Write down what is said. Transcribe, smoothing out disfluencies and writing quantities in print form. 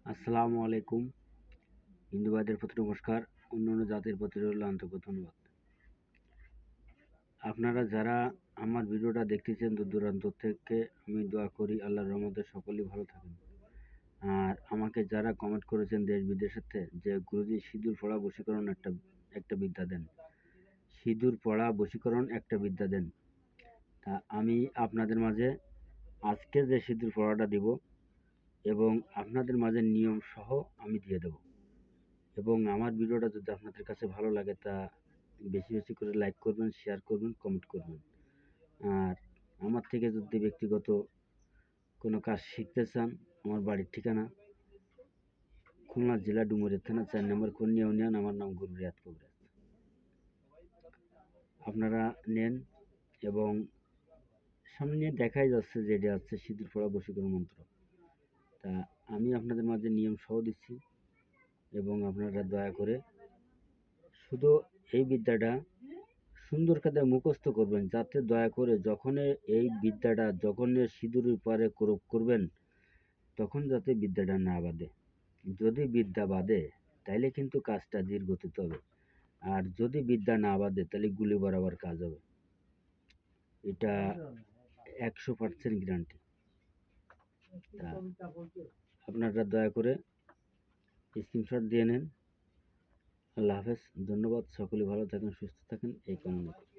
আসসালামু আলাইকুম। হিন্দু ভাইদের প্রতি নমস্কার, অন্যান্য জাতির প্রতি রইল আন্তরিক ধন্যবাদ। আপনারা যারা আমার ভিডিওটা দেখতেছেন দূর দূরান্ত থেকে, আমি দোয়া করি আল্লাহর রহমতে সকলেই ভালো থাকেন। আর আমাকে যারা কমেন্ট করেছেন দেশ বিদেশেতে যে গুরুজি সিঁদুর পড়া বশীকরণ একটা বিদ্যা দেন, সিঁদুর পড়া বশীকরণ একটা বিদ্যা দেন। তা আমি আপনাদের মাঝে আজকে যে সিঁদুর পড়াটা দিব এবং আপনাদের মাঝে নিয়ম সহ আমি দিয়ে দেব। এবং আমার ভিডিওটা যদি আপনাদের কাছে ভালো লাগে তা বেশি বেশি করে লাইক করবেন, শেয়ার করবেন, কমেন্ট করবেন। আর আমার থেকে যদি ব্যক্তিগত কোনো কাজ শিখতে চান, আমার বাড়ির ঠিকানা খুলনা জেলা ডুমুরিয়া থানা 4 নম্বর কন্যা ইউনিয়ন। আমার নাম গুরু রিয়াদ কবিরাজ। আপনারা নেন এবং সামনে দেখাই যাচ্ছে যে এটা হচ্ছে সিঁদুর পড়া বশীকরণ মন্ত্র। তা আমি আপনাদের মাঝে নিয়ম সহ দিচ্ছি এবং আপনারা দয়া করে শুধু এই বিদ্যাটা সুন্দর কায়দায় মুখস্থ করবেন, যাতে দয়া করে যখন এই বিদ্যাটা যখন সিঁদুরের পরে করবেন তখন যাতে বিদ্যাটা না বাঁধে। যদি বিদ্যা বাঁধে তাইলে কিন্তু কাজটা ধীর গতিতে হবে, আর যদি বিদ্যা না বাঁধে তাহলে গুলি বরাবর কাজ হবে। এটা 100% গ্যারান্টি। তা আপনারা দয়া করে স্ক্রিনশট দিয়ে নেন। আল্লাহ হাফেজ, ধন্যবাদ। সকলে ভালো থাকেন, সুস্থ থাকেন এই কামনা করি।